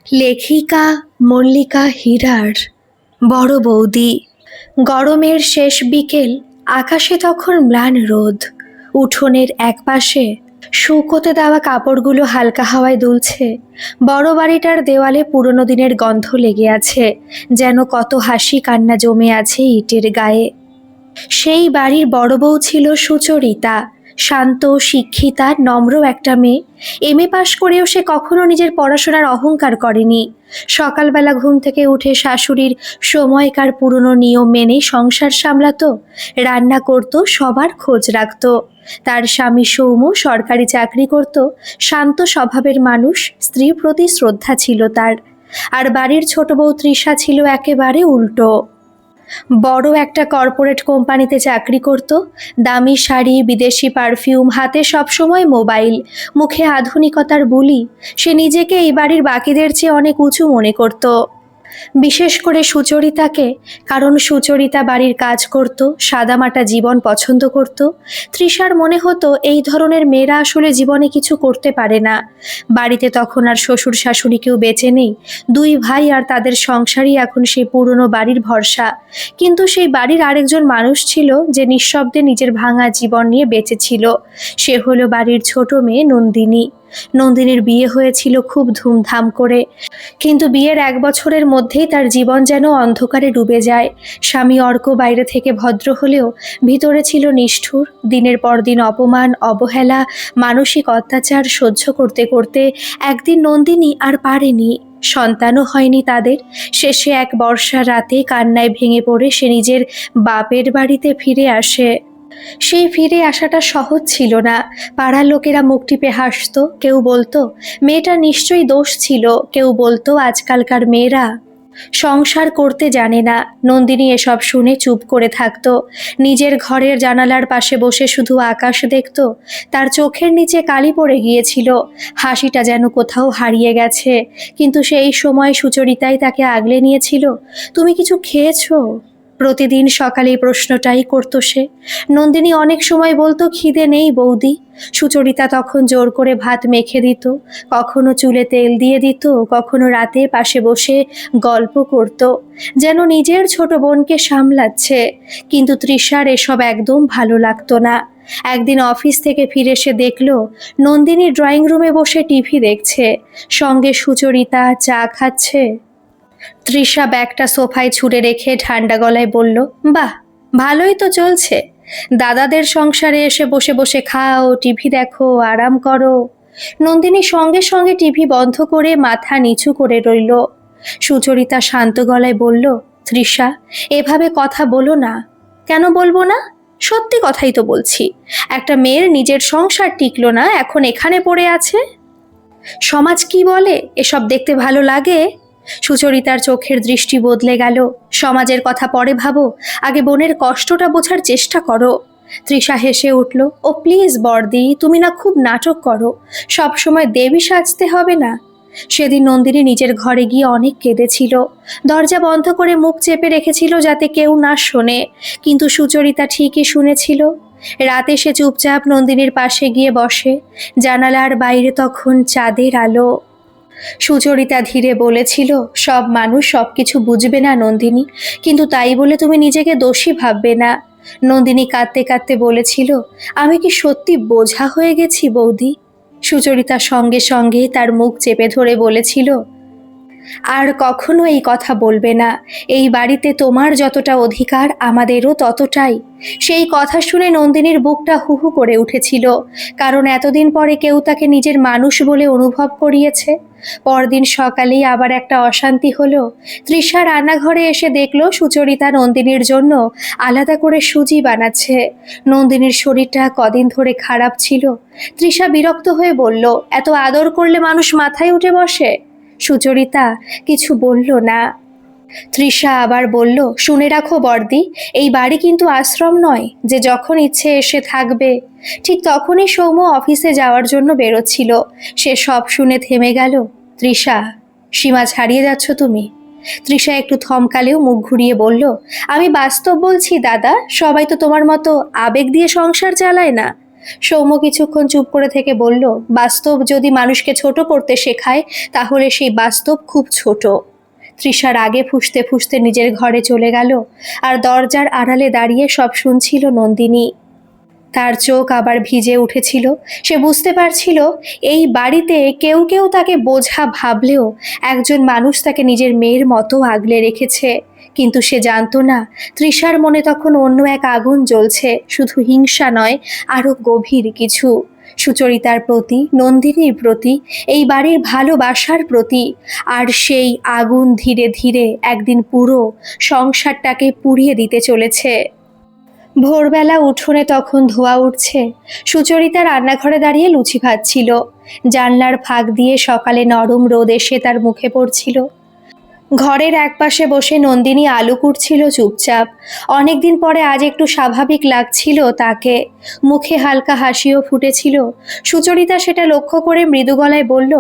লেখিকা মল্লিকা হীরার বড় বৌদি। গরমের শেষ বিকেল, আকাশে তখন ম্লান রোদ। উঠোনের একপাশে শুকোতে দেওয়া কাপড়গুলো হালকা হাওয়ায় দুলছে। বড় বাড়িটার দেওয়ালে পুরনো দিনের গন্ধ লেগে আছে, যেন কত হাসি কান্না জমে আছে ইটের গায়ে। সেই বাড়ির বড় বউ ছিল সুচরিতা। শান্ত, শিক্ষিতা, নম্র একটা মেয়ে। এমএ পাশ করেও সে কখনো নিজের পড়াশোনার অহংকার করেনি। সকালবেলা ঘুম থেকে উঠে শাশুড়ির সময়কার পুরনো নিয়ম মেনে সংসার সামলাতো, রান্না করত, সবার খোঁজ রাখত। তার স্বামী সৌম্য সরকারি চাকরি করত। শান্ত স্বভাবের মানুষ, স্ত্রীর প্রতি শ্রদ্ধা ছিল তার। আর বাড়ির ছোট বউ তৃষা ছিল একেবারে উল্টো। বড় একটা কর্পোরেট কোম্পানিতে চাকরি করত। দামি শাড়ি, বিদেশি পারফিউম, হাতে সবসময় মোবাইল, মুখে আধুনিকতার বুলি। সে নিজেকে এই বাড়ির বাকিদের চেয়ে অনেক উঁচু মনে করত, বিশেষ করে সুচরিতাকে। কারণ সুচরিতা বাড়ির কাজ করত, সাদামাটা জীবন পছন্দ করত। তৃষার মনে হতো এই ধরনের মেয়েরা আসলে জীবনে কিছু করতে পারে না। বাড়িতে তখন আর শ্বশুর শাশুড়ি কেউ বেঁচে নেই। দুই ভাই আর তাদের সংসারই এখন সেই পুরনো বাড়ির ভরসা। কিন্তু সেই বাড়ির আরেকজন মানুষ ছিল যে নিঃশব্দে নিজের ভাঙা জীবন নিয়ে বেঁচেছিল। সে হলো বাড়ির ছোট মেয়ে নন্দিনী। নন্দিনীর বিয়ে হয়েছিল খুব ধুমধাম করে, কিন্তু বিয়ের 1 বছরের মধ্যেই তার জীবন যেন অন্ধকারে ডুবে যায়। স্বামী অর্ক বাইরে থেকে ভদ্র হলেও ভিতরে ছিল নিষ্ঠুর। দিনের পর দিন অপমান, অবহেলা, মানসিক অত্যাচার সহ্য করতে করতে একদিন নন্দিনী আর পারেনি। সন্তানও হয়নি তাদের। শেষে এক বর্ষার রাতে কান্নায় ভেঙে পড়ে সে নিজের বাপের বাড়িতে ফিরে আসে। সেই ফিরে আসাটা সহজ ছিল না। পাড়ার লোকেরা মুখ টিপে হাসতো। কেউ বলতো মেয়েটা নিশ্চয়ই দোষ ছিল, কেউ বলতো আজকালকার মেয়েরা সংসার করতে জানে না। নন্দিনী এসব শুনে চুপ করে থাকতো। নিজের ঘরের জানালার পাশে বসে শুধু আকাশ দেখত। তার চোখের নিচে কালি পড়ে গিয়েছিল, হাসিটা যেন কোথাও হারিয়ে গেছে। কিন্তু সেই সময় সুচরিতাই তাকে আগলে নিয়েছিল। তুমি কিছু খেয়েছো? প্রতিদিন সকালে এই প্রশ্নটাই করতো সে। নন্দিনী অনেক সময় বলতো খিদে নেই বৌদি। সুচরিতা তখন জোর করে ভাত মেখে দিত, কখনো চুলে তেল দিয়ে দিত, কখনো রাতে পাশে বসে গল্প করত, যেন নিজের ছোট বোনকে সামলাচ্ছে। কিন্তু তৃষার এসব একদম ভালো লাগতো না। একদিন অফিস থেকে ফিরে সে দেখল নন্দিনী ড্রয়িং রুমে বসে টিভি দেখছে, সঙ্গে সুচরিতা চা খাচ্ছে। তৃষা ব্যাগটা সোফায় ছুঁড়ে রেখে ঠান্ডা গলায় বলল, বাহ, ভালোই তো চলছে। দাদাদের সংসারে এসে বসে বসে খাও, টিভি দেখো, আরাম করো। নন্দিনী সঙ্গে সঙ্গে টিভি বন্ধ করে মাথা নিচু করে রইল। সুচরিতা শান্ত গলায় বলল, তৃষা, এভাবে কথা বলো না। কেন বলবো না? সত্যি কথাই তো বলছি। একটা মেয়ের নিজের সংসার টিকলো না, এখন এখানে পড়ে আছে। সমাজ কি বলে এসব দেখতে ভালো লাগে? সুচরিতার চোখের দৃষ্টি বদলে গেল। সমাজের কথা পরে ভাবো, আগে বোনের কষ্টটা বোঝার চেষ্টা করো। তৃষা হেসে উঠল, ও প্লিজ বর্দি, তুমি না খুব নাটক করো। সব সময় দেবী সাজতে হবে না। সেদিন নন্দিনী নিজের ঘরে গিয়ে অনেক কেঁদেছিল। দরজা বন্ধ করে মুখ চেপে রেখেছিল যাতে কেউ না শোনে, কিন্তু সুচরিতা ঠিকই শুনেছিল। রাতে সে চুপচাপ নন্দিনীর পাশে গিয়ে বসে। জানালার বাইরে তখন চাঁদের আলো। সুচরিতা ধীরে বলেছিল, সব মানুষ সব কিছু বুঝবে না নন্দিনী, কিন্তু তাই বলে তুমি নিজেকে দোষী ভাববে না। নন্দিনী কাঁদতে কাঁদতে বলেছিল, আমি কি সত্যি বোঝা হয়ে গেছি বৌদি? সুচরিতা সঙ্গে সঙ্গে তার মুখ চেপে ধরে বলেছিল, আর কখনো এই কথা বলবে না। এই বাড়িতে তোমার যতটা অধিকার আমাদেরও ততটাই। সেই কথা শুনে নন্দিনীর বুকটা হুহু করে উঠেছিল, কারণ এতদিন পরে কেউ তাকে নিজের মানুষ বলে অনুভব করিয়েছে। পরদিন সকালেই আবার একটা অশান্তি হলো। তৃষা রান্নাঘরে এসে দেখল সুচরিতা নন্দিনীর জন্য আলাদা করে সুজি বানাচ্ছে। নন্দিনীর শরীরটা কদিন ধরে খারাপ ছিল। তৃষা বিরক্ত হয়ে বলল, এত আদর করলে মানুষ মাথায় উঠে বসে? সুচরিতা কিছু বলল না। তৃষা আবার বলল, শুনে রাখো বর্দি, এই বাড়ি কিন্তু আশ্রম নয় যে যখন ইচ্ছে এসে থাকবে। ঠিক তখনই সৌম্য অফিসে যাওয়ার জন্য বেরোচ্ছিল। সে সব শুনে থেমে গেল। তৃষা, সীমা ছাড়িয়ে যাচ্ছ তুমি। তৃষা একটু থমকালেও মুখ ঘুরিয়ে বলল, আমি বাস্তব বলছি দাদা, সবাই তো তোমার মতো আবেগ দিয়ে সংসার চালায় না। সৌম্য কিছুক্ষণ চুপ করে থেকে বলল, বাস্তব যদি মানুষকে ছোট করতে শেখায় তাহলে সেই বাস্তব খুব ছোট। তৃষার আগে ফুঁসতে ফুঁসতে নিজের ঘরে চলে গেল, আর দরজার আড়ালে দাঁড়িয়ে সব শুনছিল নন্দিনী। তার চোখ আবার ভিজে উঠেছিল। সে বুঝতে পারছিল এই বাড়িতে কেউ কেউ তাকে বোঝা ভাবলেও একজন মানুষ তাকে নিজের মেয়ের মতো আগলে রেখেছে। কিন্তু সে জানতো না তৃষার মনে তখন অন্য এক আগুন জ্বলছে, শুধু হিংসা নয়, আরো গভীর কিছু। সুচরিতার প্রতি, নন্দিনীর প্রতি, এই বাড়ির ভালোবাসার প্রতি। আর সেই আগুন ধীরে ধীরে একদিন পুরো সংসারটাকে পুড়িয়ে দিতে চলেছে। ভোরবেলা উঠোনে তখন ধোঁয়া উঠছে। সুচরিতা রান্নাঘরে দাঁড়িয়ে লুচি ভাজছিল। জানলার ফাঁক দিয়ে সকালে নরম রোদ এসে তার মুখে পড়ছিল। ঘরের একপাশে বসে নন্দিনী আলু কুটছিল চুপচাপ। অনেকদিন পরে আজ একটু স্বাভাবিক লাগছিল তাকে। মুখে হালকা হাসিও ফুটেছিল। সুচরিতা সেটা লক্ষ্য করে মৃদু গলায় বলল,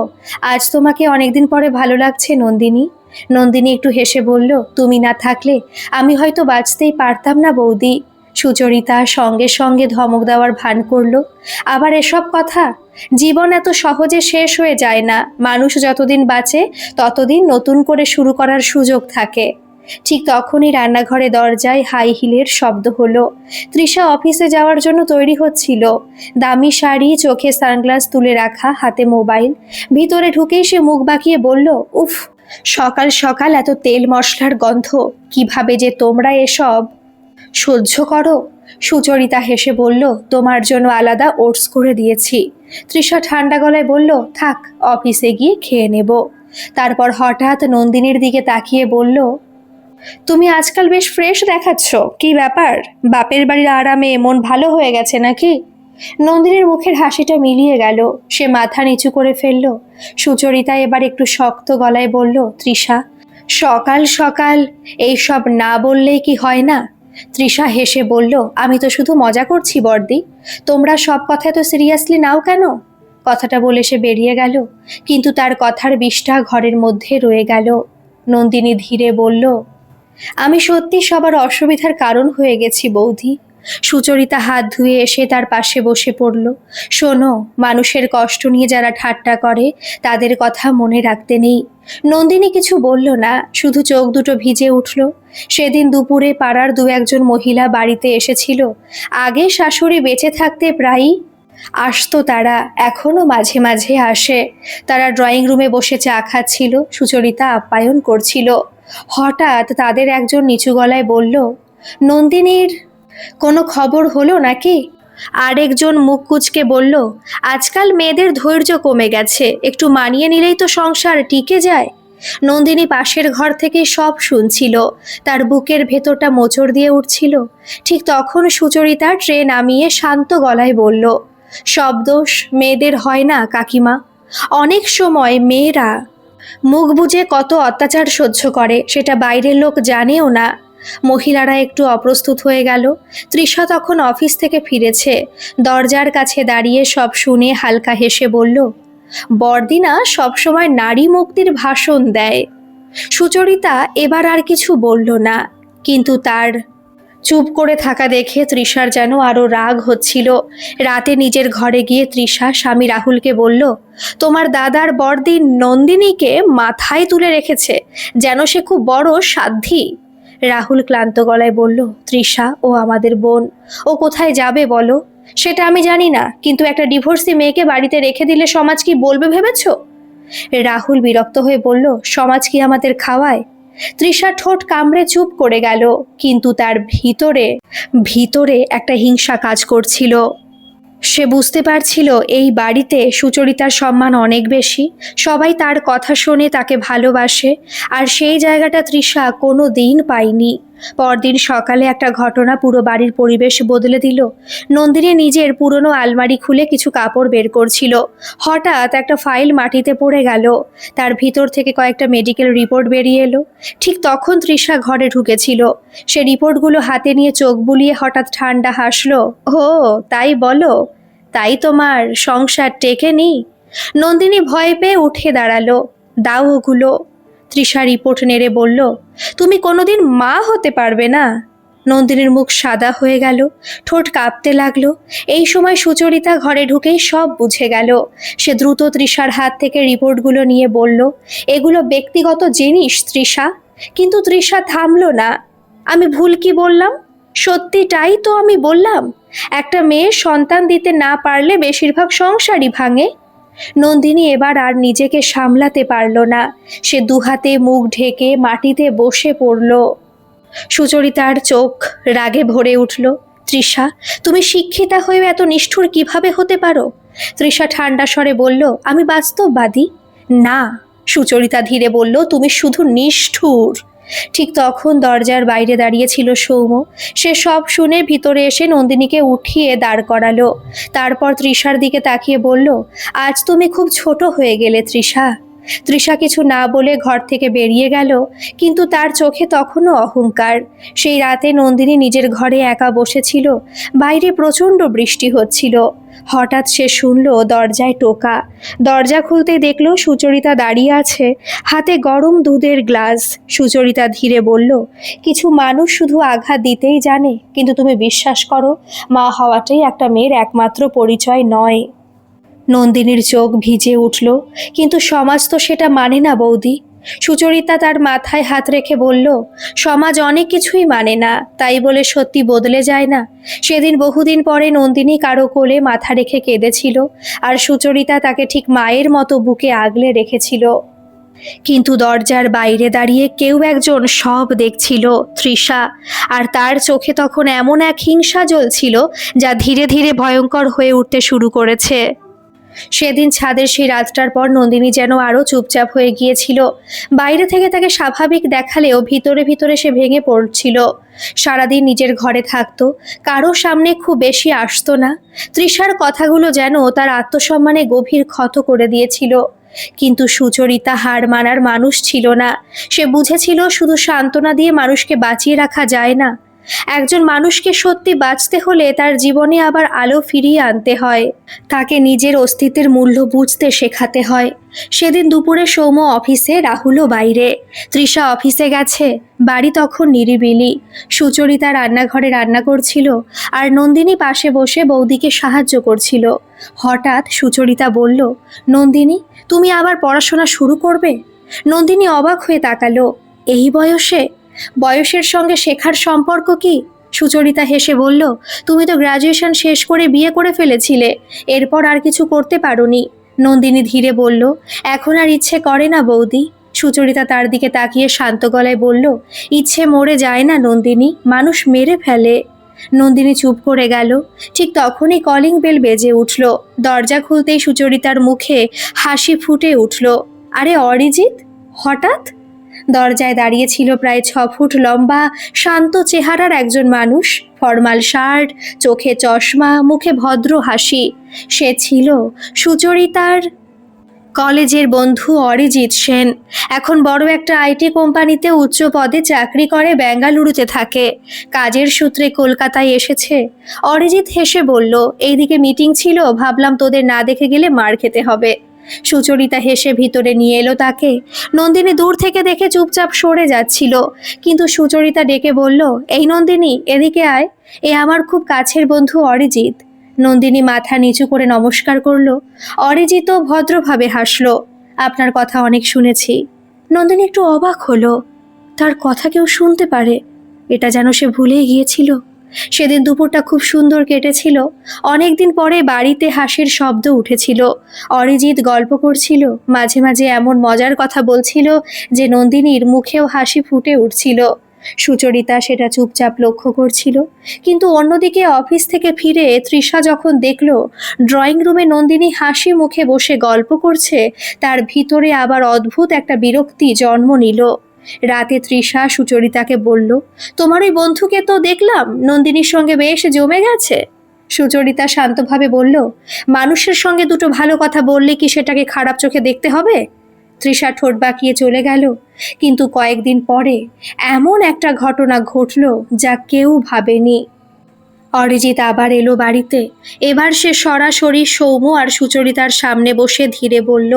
আজ তোমাকে অনেকদিন পরে ভালো লাগছে নন্দিনী। নন্দিনী একটু হেসে বলল, তুমি না থাকলে আমি হয়তো বাঁচতেই পারতাম না বৌদি। সুচরিতা সঙ্গে সঙ্গে ধমক দেওয়ার ভান করলো, আবার এসব কথা? জীবন এত সহজে শেষ হয়ে যায় না। মানুষ যতদিন বাঁচে ততদিন নতুন করে শুরু করার সুযোগ থাকে। ঠিক তখনই রান্নাঘরে দরজায় হাই হিলের শব্দ হলো। তৃষা অফিসে যাওয়ার জন্য তৈরি হচ্ছিল। দামি শাড়ি, চোখে সানগ্লাস তুলে রাখা, হাতে মোবাইল। ভিতরে ঢুকেই সে মুখ বাঁকিয়ে বলল, উফ, সকাল সকাল এত তেল মশলার গন্ধ, কিভাবে যে তোমরা এসব সহ্য করো? সুচরিতা হেসে বলল, তোমার জন্য আলাদা ওটস করে দিয়েছি। তৃষা ঠান্ডা গলায় বলল, থাক, অফিসে গিয়ে খেয়ে নেব। তারপর হঠাৎ নন্দিনীর দিকে তাকিয়ে বলল, তুমি আজকাল বেশ ফ্রেশ দেখাচ্ছ, কি ব্যাপার? বাপের বাড়ির আরামে মন ভালো হয়ে গেছে নাকি? নন্দিনীর মুখের হাসিটা মিলিয়ে গেল। সে মাথা নিচু করে ফেলল। সুচরিতা এবার একটু শক্ত গলায় বলল, তৃষা, সকাল সকাল এইসব না বললেই কি হয় না? তৃষা হেসে বলল, আমি তো শুধু মজা করছি বর্দি, তোমরা সব কথা তো সিরিয়াসলি নাও কেন? কথাটা বলে সে বেরিয়ে গেল, কিন্তু তার কথার বিষটা ঘরের মধ্যে রয়ে গেল। নন্দিনী ধীরে বলল, আমি সত্যি সবার অসুবিধার কারণ হয়ে গেছি বৌদি। সুচরিতা হাত ধুয়ে এসে তার পাশে বসে পড়ল। শোনো, মানুষের কষ্ট নিয়ে যারা ঠাট্টা করে তাদের কথা মনে রাখতে নেই। নন্দিনী কিছু বলল না, শুধু চোখ দুটো ভিজে উঠল। সেদিন দুপুরে পাড়ার দু একজন মহিলা বাড়িতে এসেছিল। আগে শাশুড়ি বেঁচে থাকতে প্রায়ই আসতো তারা, এখনো মাঝে মাঝে আসে। তারা ড্রয়িং রুমে বসে চা খাচ্ছিল, সুচরিতা আপ্যায়ন করছিল। হঠাৎ তাদের একজন নিচু গলায় বলল, নন্দিনীর কোনো খবর হলো নাকি? আরেকজন মুখ কুঁচকে বলল, আজকাল মেয়েদের ধৈর্য কমে গেছে, একটু মানিয়ে নিলেই তো সংসার টিকে যায়। নন্দিনী পাশের ঘর থেকে সব শুনছিল। তার বুকের ভেতরটা মোচড় দিয়ে উঠছিল। ঠিক তখন সুচরিতা ট্রে নামিয়ে শান্ত গলায় বলল, সব দোষ মেয়েদের হয় না কাকিমা। অনেক সময় মেয়েরা মুখ বুজে কত অত্যাচার সহ্য করে সেটা বাইরের লোক জানেও না। মহিলারা একটু অপ্রস্তুত হয়ে গেল। তৃষা তখন অফিস থেকে ফিরেছে। দরজার কাছে দাঁড়িয়ে সব শুনে হালকা হেসে বলল, বড়দিনা সবসময় নারী মুক্তির ভাষণ দেয়। সুচরিতা এবার আর কিছু বলল না, কিন্তু তার চুপ করে থাকা দেখে তৃষার যেন আরো রাগ হচ্ছিল। রাতে নিজের ঘরে গিয়ে তৃষা স্বামী রাহুলকে বলল, তোমার দাদার বড়দিন নন্দিনীকে মাথায় তুলে রেখেছে, যেন সে খুব বড় সাধ্বী। রাহুল ক্লান্ত গলায় বলল, তৃষা, ও আমাদের বোন, ও কোথায় যাবে বলো? সেটা আমি জানি না, কিন্তু একটা ডিভোর্সি মেয়েকে বাড়িতে রেখে দিলে সমাজ কি বলবে ভেবেছো? রাহুল বিরক্ত হয়ে বলল, সমাজ কি আমাদের খাওয়ায়? তৃষা ঠোঁট কামড়ে চুপ করে গেল, কিন্তু তার ভিতরে ভিতরে একটা হিংসা কাজ করছিল। সে বুঝতে পারছিল এই বাড়িতে সুচরিতার সম্মান অনেক বেশি। সবাই তার কথা শোনে, তাকে ভালোবাসে, আর সেই জায়গাটা তৃষা কোনো দিন পায়নি। পরদিন সকালে একটা ঘটনা পুরো বাড়ির পরিবেশ বদলে দিল। নন্দিনী নিজের পুরনো আলমারি খুলে কিছু কাপড় বের করছিল। হঠাৎ একটা ফাইল মাটিতে পড়ে গেল। তার ভিতর থেকে কয়েকটা মেডিকেল রিপোর্ট বেরিয়ে এলো। ঠিক তখন তৃষা ঘরে ঢুকেছিল। সে রিপোর্টগুলো হাতে নিয়ে চোখ বুলিয়ে হঠাৎ ঠান্ডা হাসলো, ও তাই বলো, তাই তোমার সংসার টেকেনি? নন্দিনী ভয় পেয়ে উঠে দাঁড়ালো, দাও ওগুলো। তৃষা রিপোর্ট নেড়ে বলল, তুমি কোনোদিন মা হতে পারবে না। নন্দিনীর মুখ সাদা হয়ে গেল, ঠোঁট কাঁপতে লাগলো। এই সময় সুচরিতা ঘরে ঢুকেই সব বুঝে গেল। সে দ্রুত তৃষার হাত থেকে রিপোর্টগুলো নিয়ে বলল, এগুলো ব্যক্তিগত জিনিস তৃষা। কিন্তু তৃষা থামলো না। আমি ভুল কি বললাম? সত্যিটাই তো আমি বললাম। একটা মেয়ে সন্তান দিতে না পারলে বেশিরভাগ সংসারই ভাঙে। নন্দিনী এবার আর নিজেকে সামলাতে পারল না। সে দুহাতে মুখ ঢেকে মাটিতে বসে পড়ল। সুচরিতার চোখ রাগে ভরে উঠল। তৃষা, তুমি শিক্ষিতা হয়েও এত নিষ্ঠুর কিভাবে হতে পারো? তৃষা ঠান্ডা স্বরে বলল, আমি বাস্তববাদী। না, সুচরিতা ধীরে বলল, তুমি শুধু নিষ্ঠুর। ঠিক তখন দরজার বাইরে দাঁড়িয়েছিল সৌম্য। সে সব শুনে ভিতরে এসে নন্দিনীকে উঠিয়ে দাঁড় করালো। তারপর তৃষার দিকে তাকিয়ে বলল, আজ তুমি খুব ছোট হয়ে গেলে তৃষা। তৃষা কিছু না বলে ঘর থেকে বেরিয়ে গেল, কিন্তু তার চোখে তখনও অহংকার। সেই রাতে নন্দিনী নিজের ঘরে একা বসেছিল। বাইরে প্রচণ্ড বৃষ্টি হচ্ছিল। হঠাৎ সে শুনল দরজায় টোকা। দরজা খুলতে দেখল সুচরিতা দাঁড়িয়ে আছে, হাতে গরম দুধের গ্লাস। সুচরিতা ধীরে বলল, কিছু মানুষ শুধু আঘাত দিতেই জানে, কিন্তু তুমি বিশ্বাস করো, মা হওয়াটাই একটা মেয়ের একমাত্র পরিচয় নয়। নন্দিনীর চোখ ভিজে উঠল। কিন্তু সমাজ তো সেটা মানে না বৌদি। সুচরিতা তার মাথায় হাত রেখে বলল, সমাজ অনেক কিছুই মানে না, তাই বলে সত্যি বদলে যায় না। সেদিন বহুদিন পরে নন্দিনী কারো কোলে মাথা রেখে কেঁদেছিল, আর সুচরিতা তাকে ঠিক মায়ের মতো বুকে আগলে রেখেছিল। কিন্তু দরজার বাইরে দাঁড়িয়ে কেউ একজন সব দেখছিল, তৃষা। আর তার চোখে তখন এমন এক হিংসা জ্বলছিল যা ধীরে ধীরে ভয়ঙ্কর হয়ে উঠতে শুরু করেছে। সেদিন ছাদের সেই রাতটার পর নন্দিনী যেন আরও চুপচাপ হয়ে গিয়েছিল। বাইরে থেকে তাকে স্বাভাবিক দেখালেও ভিতরে ভিতরে সে ভেঙে পড়ছিল। সারাদিন নিজের ঘরে থাকতো, কারো সামনে খুব বেশি আসতো না। তৃষার কথাগুলো যেন তার আত্মসম্মানে গভীর ক্ষত করে দিয়েছিল। কিন্তু সুচরিতা হার মানার মানুষ ছিল না। সে বুঝেছিল শুধু সান্ত্বনা দিয়ে মানুষকে বাঁচিয়ে রাখা যায় না। একজন মানুষকে সত্যি বাঁচতে হলে তার জীবনে আবার আলো ফিরিয়ে আনতে হয়। তাকে নিজের অস্তিত্বের মূল্য বুঝতে শেখাতে হয়। সেদিন দুপুরে সৌম্য অফিসে, রাহুলও বাইরে। তৃষা অফিসে গেছে। বাড়ি তখন নিরিবিলি। সুচরিতা রান্নাঘরে রান্না করছিল, আর নন্দিনী পাশে বসে বৌদিকে সাহায্য করছিল। হঠাৎ সুচরিতা বলল, নন্দিনী, তুমি আবার পড়াশোনা শুরু করবে? নন্দিনী অবাক হয়ে তাকালো। এই বয়সে? বয়সের সঙ্গে শেখার সম্পর্ক কি? সুচরিতা হেসে বলল, তুমি তো গ্র্যাজুয়েশন শেষ করে বিয়ে করে ফেলেছিলে, এরপর আর কিছু করতে পারোনি। নন্দিনী ধীরে বলল, এখন আর ইচ্ছে করে না বৌদি। সুচরিতা তার দিকে তাকিয়ে শান্ত গলায় বলল, ইচ্ছে মরে যায় না নন্দিনী, মানুষ মেরে ফেলে। নন্দিনী চুপ করে গেল। ঠিক তখনই কলিং বেল বেজে উঠল। দরজা খুলতেই সুচরিতার মুখে হাসি ফুটে উঠল। আরে অরিজিৎ! হঠাৎ? দরজায় দাঁড়িয়েছিল প্রায় 6 ফুট লম্বা, শান্ত চেহারার একজন মানুষ। ফর্মাল শার্ট, চোখে চশমা, মুখে ভদ্র হাসি। সে ছিল সুচরিতার কলেজের বন্ধু অরিজিৎ সেন। এখন বড় একটা আইটি কোম্পানিতে উচ্চ পদে চাকরি করে, বেঙ্গালুরুতে থাকে। কাজের সূত্রে কলকাতায় এসেছে। অরিজিৎ হেসে বলল, এইদিকে মিটিং ছিল, ভাবলাম তোদের না দেখে গেলে মার খেতে হবে। সুচরিতা হেসে ভিতরে নিয়ে এলো তাকে। নন্দিনী দূর থেকে দেখে চুপচাপ সরে যাচ্ছিল, কিন্তু সুচরিতা ডেকে বলল, এই নন্দিনী, এদিকে আয়, এ আমার খুব কাছের বন্ধু অরিজিৎ। নন্দিনী মাথা নিচু করে নমস্কার করল। অরিজিৎও ভদ্রভাবে হাসল। আপনার কথা অনেক শুনেছি। নন্দিনী একটু অবাক হলো। তার কথা কেউ শুনতে পারে, এটা যেন সে ভুলেই গিয়েছিল। সেদিন দুপুরটা খুব সুন্দর কেটেছিল। অনেকদিন পরে বাড়িতে হাসির শব্দ উঠেছিল। অরিজিৎ গল্প করছিল, মাঝে মাঝে এমন মজার কথা বলছিল যে নন্দিনীর মুখেও হাসি ফুটে উঠছিল। সুচরিতা সেটা চুপচাপ লক্ষ্য করছিল। কিন্তু অন্যদিকে অফিস থেকে ফিরে তৃষা যখন দেখল ড্রয়িং রুমে নন্দিনী হাসি মুখে বসে গল্প করছে, তার ভিতরে আবার অদ্ভুত একটা বিরক্তি জন্ম নিল। রাতে তৃষা সুচরিতাকে বলল, তোমার ওই বন্ধুকে তো দেখলাম নন্দিনীর সঙ্গে বেশ জমে গেছে। সুচরিতা শান্তভাবে বলল, মানুষের সঙ্গে দুটো ভালো কথা বললে কি সেটাকে খারাপ চোখে দেখতে হবে? তৃষা ঠোঁট বাঁকিয়ে চলে গেল। কিন্তু কয়েকদিন পরে এমন একটা ঘটনা ঘটল যা কেউ ভাবেনি। অরিজিৎ আবার এলো বাড়িতে। এবার সে সরাসরি সৌম্য আর সুচরিতার সামনে বসে ধীরে বলল,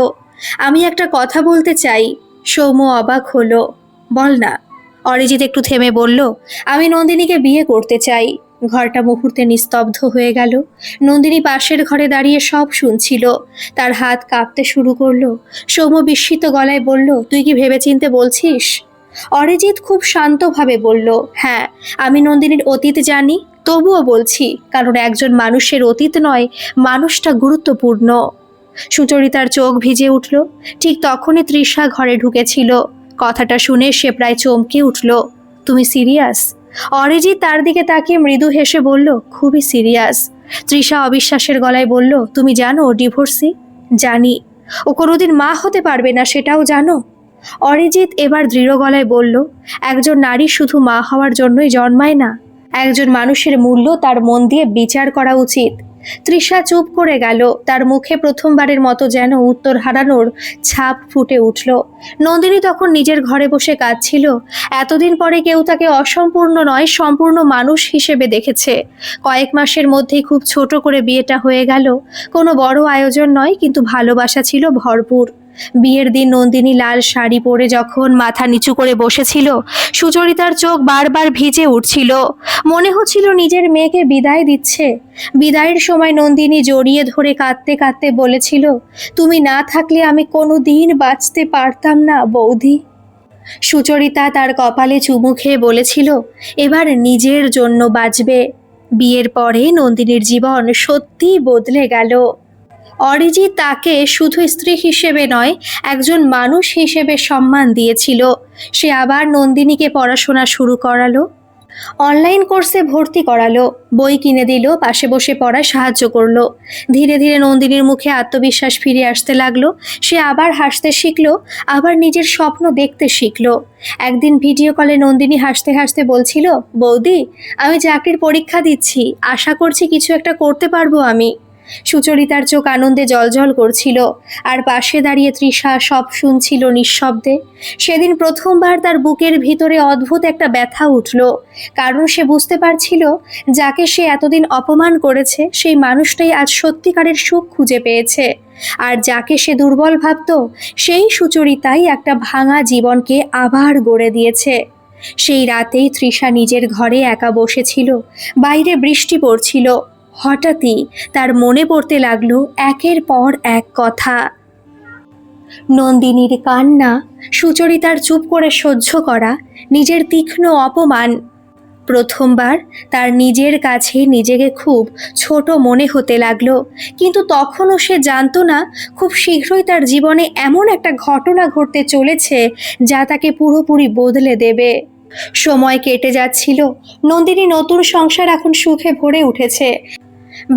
আমি একটা কথা বলতে চাই। সৌম্য অবাক হলো। বল না। অরিজিৎ একটু থেমে বলল, আমি নন্দিনীকে বিয়ে করতে চাই। ঘরটা মুহূর্তে নিস্তব্ধ হয়ে গেল। নন্দিনী পাশের ঘরে দাঁড়িয়ে সব শুনছিল। তার হাত কাঁপতে শুরু করলো। সৌম্য বিস্মিত গলায় বলল, তুই কি ভেবেচিন্তে বলছিস? অরিজিৎ খুব শান্তভাবে বলল, হ্যাঁ, আমি নন্দিনীর অতীত জানি, তবুও বলছি, কারণ একজন মানুষের অতীত নয়, মানুষটা গুরুত্বপূর্ণ। সুচরিতার চোখ ভিজে উঠল। ঠিক তখনই তৃষা ঘরে ঢুকেছিল। কথাটা শুনে সে প্রায় চমকে উঠল। তুমি সিরিয়াস? অরিজিৎ তার দিকে তাকিয়ে মৃদু হেসে বলল, খুবই সিরিয়াস। তৃষা অবিশ্বাসের গলায় বলল, তুমি জানো ও ডিভোর্সি? জানি। ও কোনোদিন মা হতে পারবে না, সেটাও জানো? অরিজিৎ এবার দৃঢ় গলায় বলল, একজন নারী শুধু মা হওয়ার জন্যই জন্মায় না। একজন মানুষের মূল্য তার মন দিয়ে বিচার করা উচিত। তৃষা চুপ করে গেল। তার মুখে প্রথমবারের মতো যেন উত্তর হারানোর ছাপ ফুটে উঠল। নন্দিনী তখন নিজের ঘরে বসে কাঁদছিল। এতদিন পরে কেউ তাকে অসম্পূর্ণ নয়, সম্পূর্ণ মানুষ হিসেবে দেখেছে। কয়েক মাসের মধ্যেই খুব ছোট করে বিয়েটা হয়ে গেল। কোনো বড় আয়োজন নয়, কিন্তু ভালোবাসা ছিল ভরপুর। বিয়ের দিন নন্দিনী লাল শাড়ি পরে যখন মাথা নিচু করে বসেছিল, সুচরিতার চোখ বারবার ভিজে উঠছিল। মনে হচ্ছিল নিজের মেয়েকে বিদায় দিচ্ছে। বিদায়ের সময় নন্দিনী জড়িয়ে ধরে কাঁদতে কাঁদতে বলেছিল, তুমি না থাকলে আমি কোনো দিন বাঁচতে পারতাম না বৌদি। সুচরিতা তার কপালে চুমু খেয়ে বলেছিল, এবার নিজের জন্য বাঁচবে। বিয়ের পরে নন্দিনীর জীবন সত্যিই বদলে গেল। অরিজিৎ তাকে শুধু স্ত্রী হিসেবে নয়, একজন মানুষ হিসেবে সম্মান দিয়েছিল। সে আবার নন্দিনীকে পড়াশোনা শুরু করালো, অনলাইন কোর্সে ভর্তি করালো, বই কিনে দিল, পাশে বসে পড়ায় সাহায্য করলো। ধীরে ধীরে নন্দিনীর মুখে আত্মবিশ্বাস ফিরে আসতে লাগলো। সে আবার হাসতে শিখলো, আবার নিজের স্বপ্ন দেখতে শিখলো। একদিন ভিডিও কলে নন্দিনী হাসতে হাসতে বলছিল, বৌদি, আমি চাকরির পরীক্ষা দিচ্ছি, আশা করছি কিছু একটা করতে পারবো আমি। সুচরিতার চোখ আনন্দে জ্বলজ্বল করছিল, আর পাশে দাঁড়িয়ে তৃষা সব শুনছিল নিঃশব্দে। সেদিন প্রথমবার তার বুকের ভিতরে অদ্ভুত একটা ব্যথা উঠল, কারণ সে বুঝতে পারছিল যাকে সে এতদিন অপমান করেছে সেই মানুষটাই আজ সত্যিকারের সুখ খুঁজে পেয়েছে। আর যাকে সে দুর্বল ভাবত সেই সুচরিতাই একটা ভাঙা জীবনকে আবার গড়ে দিয়েছে। সেই রাতেই তৃষা নিজের ঘরে একা বসেছিল। বাইরে বৃষ্টি পড়ছিল। হঠাৎই তার মনে পড়তে লাগলো একের পর এক কথা। নন্দিনীর কান্না, সুচরিতার চুপ করে সহ্য করা, নিজের তীক্ষ্ণ অপমান। প্রথমবার তার নিজের কাছে নিজেকে খুব ছোট মনে হতে লাগলো, কিন্তু তখনও সে জানতো না খুব শীঘ্রই তার জীবনে এমন একটা ঘটনা ঘটতে চলেছে যা তাকে পুরোপুরি বদলে দেবে। সময় কেটে যাচ্ছিল। নন্দিনী নতুন সংসার এখন সুখে ভরে উঠেছে।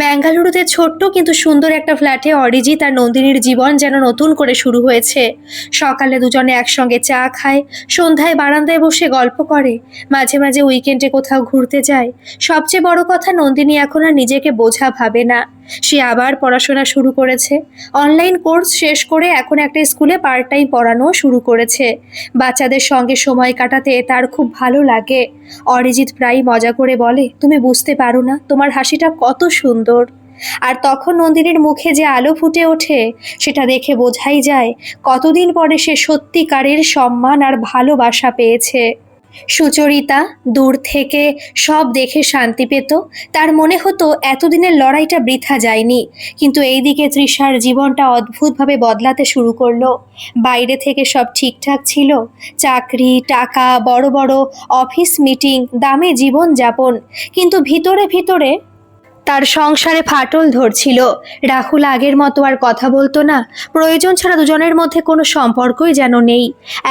বেঙ্গালুরুতে ছোট্ট কিন্তু সুন্দর একটা ফ্ল্যাটে অরিজিৎ আর নন্দিনীর জীবন যেন নতুন করে শুরু হয়েছে। সকালে দুজনে একসঙ্গে চা খায়, সন্ধ্যায় বারান্দায় বসে গল্প করে, মাঝে মাঝে উইকেন্ডে কোথাও ঘুরতে যায়। সবচেয়ে বড় কথা, নন্দিনী এখন আর নিজেকে বোঝা ভাবে না। সে আবার পড়াশোনা শুরু করেছে। অনলাইন কোর্স শেষ করে এখন একটা স্কুলে পার্ট টাইম পড়ানো শুরু করেছে। বাচ্চাদের সঙ্গে সময় কাটাতে তার খুব ভালো লাগে। অরিজিৎ প্রায়ই মজা করে বলে, তুমি বুঝতে পারো না তোমার হাসিটা কত সুন্দর। আর তখন নন্দিনীর মুখে যে আলো ফুটে ওঠে সেটা দেখে বোঝাই যায় কতদিন পরে সে সত্যিকারের সম্মান আর ভালোবাসা পেয়েছে। সুচরিতা দূর থেকে সব দেখে শান্তি পেত। তার মনে হতো এতদিনের লড়াইটা বৃথা যায়নি। কিন্তু এইদিকে তৃষার জীবনটা অদ্ভুতভাবে বদলাতে শুরু করলো। বাইরে থেকে সব ঠিকঠাক ছিল, চাকরি, টাকা, বড় বড় অফিস মিটিং, দামে জীবনযাপন, কিন্তু ভিতরে ভিতরে তার সংসারে ফাটল ধরছিল। রাহুল আগের মতো আর কথা বলতো না। প্রয়োজন ছাড়া দুজনের মধ্যে কোনো সম্পর্কই যেন নেই।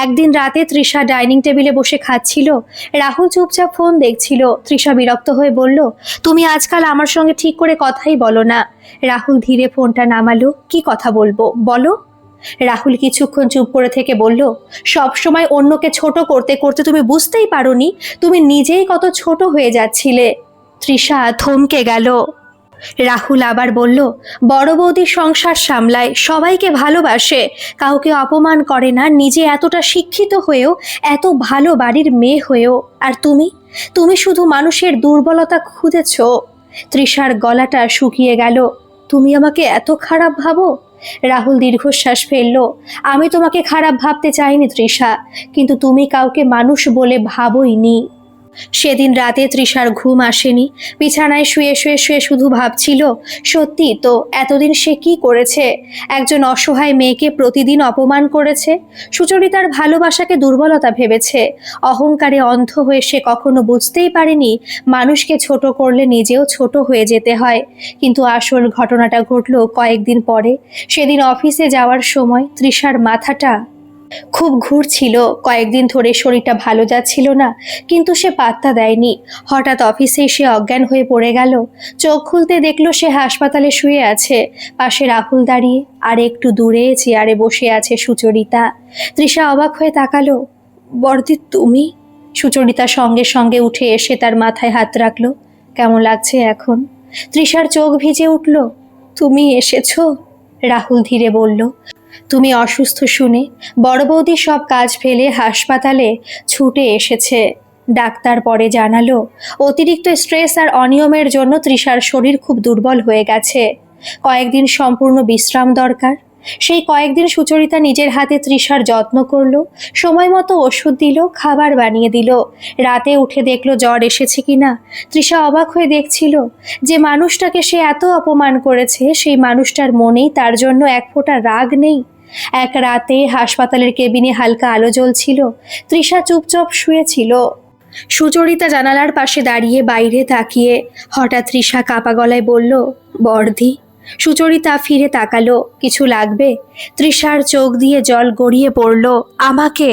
একদিন রাতে তৃষা ডাইনিং টেবিলে বসে খাচ্ছিল, রাহুল চুপচাপ ফোন দেখছিল। তৃষা বিরক্ত হয়ে বলল, তুমি আজকাল আমার সঙ্গে ঠিক করে কথাই বলো না। রাহুল ধীরে ফোনটা নামালো, কি কথা বলবো বলো। রাহুল কিছুক্ষণ চুপ করে থেকে বলল, সব সময় অন্যকে ছোট করতে করতে তুমি বুঝতেই পারোনি তুমি নিজেই কত ছোট হয়ে যাচ্ছিলে। তৃষা থমকে গেল। রাহুল আবার বলল, বড় বৌদি সংসার সামলায়, সবাইকে ভালোবাসে, কাউকে অপমান করে না, নিজে এতটা শিক্ষিত হয়েও, এত ভালো বাড়ির মেয়ে হয়েও, আর তুমি তুমি শুধু মানুষের দুর্বলতা খুঁজেছ। তৃষার গলাটা শুকিয়ে গেল। তুমি আমাকে এত খারাপ ভাবো? রাহুল দীর্ঘশ্বাস ফেলল। আমি তোমাকে খারাপ ভাবতে চাইনি তৃষা, কিন্তু তুমি কাউকে মানুষ বলে ভাবোইনি। সেদিন রাতে তৃষার ঘুম আসেনি। বিছানায় শুয়ে শুয়ে শুয়ে শুধু ভাবছিল, সত্যি তো এতদিন সে কি করেছে? একজন অসহায় মেয়েকে প্রতিদিন অপমান করেছে। সুচরিতার ভালোবাসাকে দুর্বলতা ভেবেছে। অহংকারে অন্ধ হয়ে সে কখনো বুঝতেই পারেনি মানুষকে ছোট করলে নিজেও ছোট হয়ে যেতে হয়। কিন্তু আসল ঘটনাটা ঘটল কয়েকদিন পরে। সেদিন অফিসে যাওয়ার সময় তৃষার মাথাটা খুব ঘুরছিল। কয়েকদিন ধরে শরীরটা ভালো যাচ্ছিল না, কিন্তু সে পাত্তা দেয়নি। হঠাৎ অফিসে সে অজ্ঞান হয়ে পড়ে গেল। চোখ খুলতে দেখলো সে হাসপাতালে শুয়ে আছে। পাশে রাহুল দাঁড়িয়ে, আর একটু দূরে চেয়ারে বসে আছে সুচরিতা। তৃষা অবাক হয়ে তাকালো। বর্দি, তুমি? সুচরিতা সঙ্গে সঙ্গে উঠে এসে তার মাথায় হাত রাখলো। কেমন লাগছে এখন? তৃষার চোখ ভিজে উঠল। তুমি এসেছো? রাহুল ধীরে বলল। তুমি অসুস্থ শুনে বড় বৌদি সব কাজ ফেলে হাসপাতালে ছুটে এসেছে। ডাক্তার পরে জানালো, অতিরিক্ত স্ট্রেস আর অনিয়মের জন্য তৃষার শরীর খুব দুর্বল হয়ে গেছে। কয়েকদিন সম্পূর্ণ বিশ্রাম দরকার। সেই কয়েকদিন সুচরিতা নিজের হাতে তৃষার যত্ন করলো। সময় মতো ওষুধ দিল, খাবার বানিয়ে দিল। রাতে উঠে দেখলো জ্বর এসেছে কিনা। তৃষা অবাক হয়ে দেখছিল যে মানুষটাকে সে এত অপমান করেছে, সেই মানুষটার মনেই তার জন্য এক ফোঁটা রাগ নেই। এক রাতে হাসপাতালের কেবিনে হালকা আলো জ্বলছিল। তৃষা চুপচাপ শুয়েছিল। সুচরিতা জানালার পাশে দাঁড়িয়ে বাইরে তাকিয়ে। হঠাৎ তৃষা কাপা গলায় বলল, বর্দি। সুচরিতা ফিরে তাকালো। কিছু লাগবে? তৃষার চোখ দিয়ে জল গড়িয়ে পড়ল। আমাকে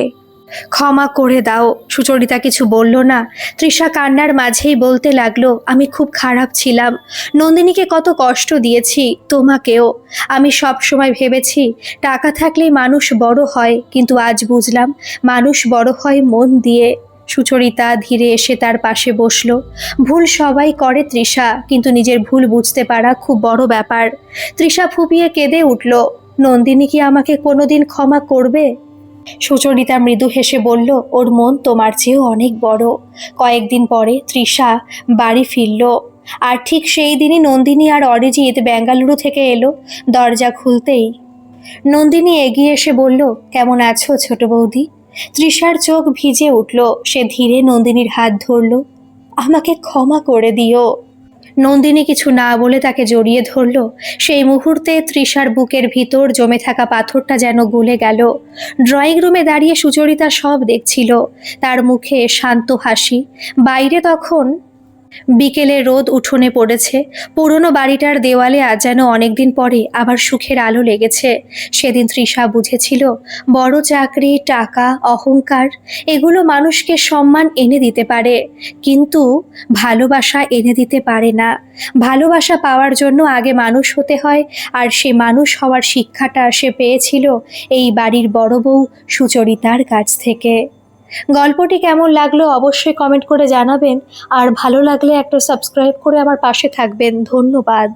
ক্ষমা করে দাও। সুচরিতা কিছু বলল না। তৃষা কান্নার মাঝেই বলতে লাগলো, আমি খুব খারাপ ছিলাম। নন্দিনীকে কত কষ্ট দিয়েছি, তোমাকেও। আমি সব সময় ভেবেছি টাকা থাকলেই মানুষ বড় হয়, কিন্তু আজ বুঝলাম মানুষ বড় হয় মন দিয়ে। সুচরিতা ধীরে এসে তার পাশে বসলো। ভুল সবাই করে তৃষা, কিন্তু নিজের ভুল বুঝতে পারা খুব বড় ব্যাপার। তৃষা ফুপিয়ে কেঁদে উঠল। নন্দিনী কি আমাকে কোনোদিন ক্ষমা করবে? সুচরিতা মৃদু হেসে বলল, ওর মন তোমার চেয়েও অনেক বড়। কয়েকদিন পরে তৃষা বাড়ি ফিরল। আর ঠিক সেই দিনই নন্দিনী আর অরিজিৎ বেঙ্গালুরু থেকে এলো। দরজা খুলতেই নন্দিনী এগিয়ে এসে বলল, কেমন আছো ছোট বৌদি? তৃষার চোখ ভিজে উঠল। সে ধীরে নন্দিনীর হাত ধরল। আমাকে ক্ষমা করে দিও। নন্দিনী কিছু না বলে তাকে জড়িয়ে ধরল। সেই মুহূর্তে তৃষার বুকের ভিতর জমে থাকা পাথরটা যেন গলে গেল। ড্রয়িং রুমে দাঁড়িয়ে সুচরিতা সব দেখছিল। তার মুখে শান্ত হাসি। বাইরে তখন বিকেলে রোদ উঠোনে পড়েছে। পুরনো বাড়িটার দেওয়ালে আজ যেন অনেকদিন পরে আবার সুখের আলো লেগেছে। সেদিন তৃষা বুঝেছিল বড় চাকরি, টাকা, অহংকার এগুলো মানুষকে সম্মান এনে দিতে পারে, কিন্তু ভালোবাসা এনে দিতে পারে না। ভালোবাসা পাওয়ার জন্য আগে মানুষ হতে হয়, আর সে মানুষ হওয়ার শিক্ষাটা সে পেয়েছিল এই বাড়ির বড় বউ সুচরিতার কাছ থেকে। গল্পটি কেমন লাগলো অবশ্যই কমেন্ট করে জানাবেন, আর ভালো লাগলে একটা সাবস্ক্রাইব করে আমার পাশে থাকবেন। ধন্যবাদ।